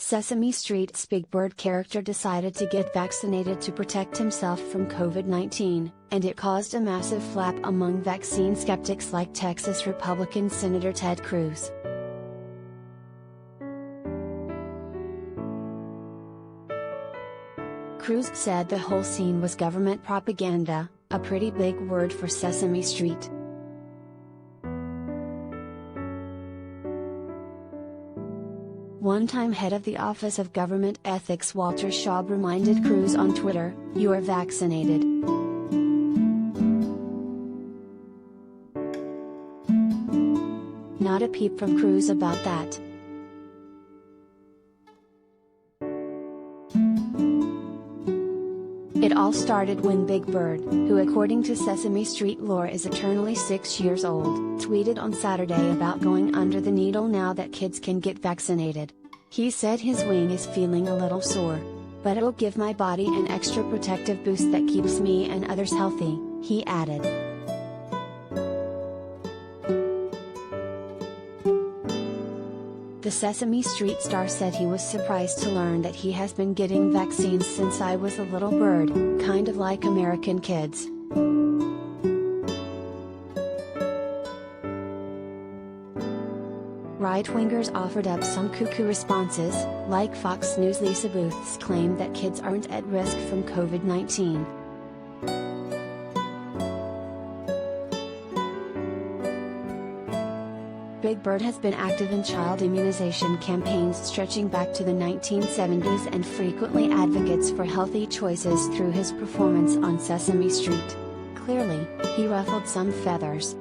Sesame Street's Big Bird character decided to get vaccinated to protect himself from COVID-19, and it caused a massive flap among vaccine skeptics like Texas Republican Senator Ted Cruz. Cruz said the whole scene was government propaganda, a pretty big word for Sesame Street. One-time head of the Office of Government Ethics Walter Schaub reminded Cruz on Twitter, "You are vaccinated." Not a peep from Cruz about that. It all started when Big Bird, who according to Sesame Street lore is eternally 6 years old, tweeted on Saturday about going under the needle now that kids can get vaccinated. He said his wing is feeling a little sore. But it'll give my body an extra protective boost that keeps me and others healthy, he added. The Sesame Street star said he was surprised to learn that he has been getting vaccines since I was a little bird, kind of like American kids. Right-wingers offered up some cuckoo responses, like Fox News' Lisa Booth's claim that kids aren't at risk from COVID-19. Big Bird has been active in child immunization campaigns stretching back to the 1970s and frequently advocates for healthy choices through his performance on Sesame Street. Clearly, he ruffled some feathers.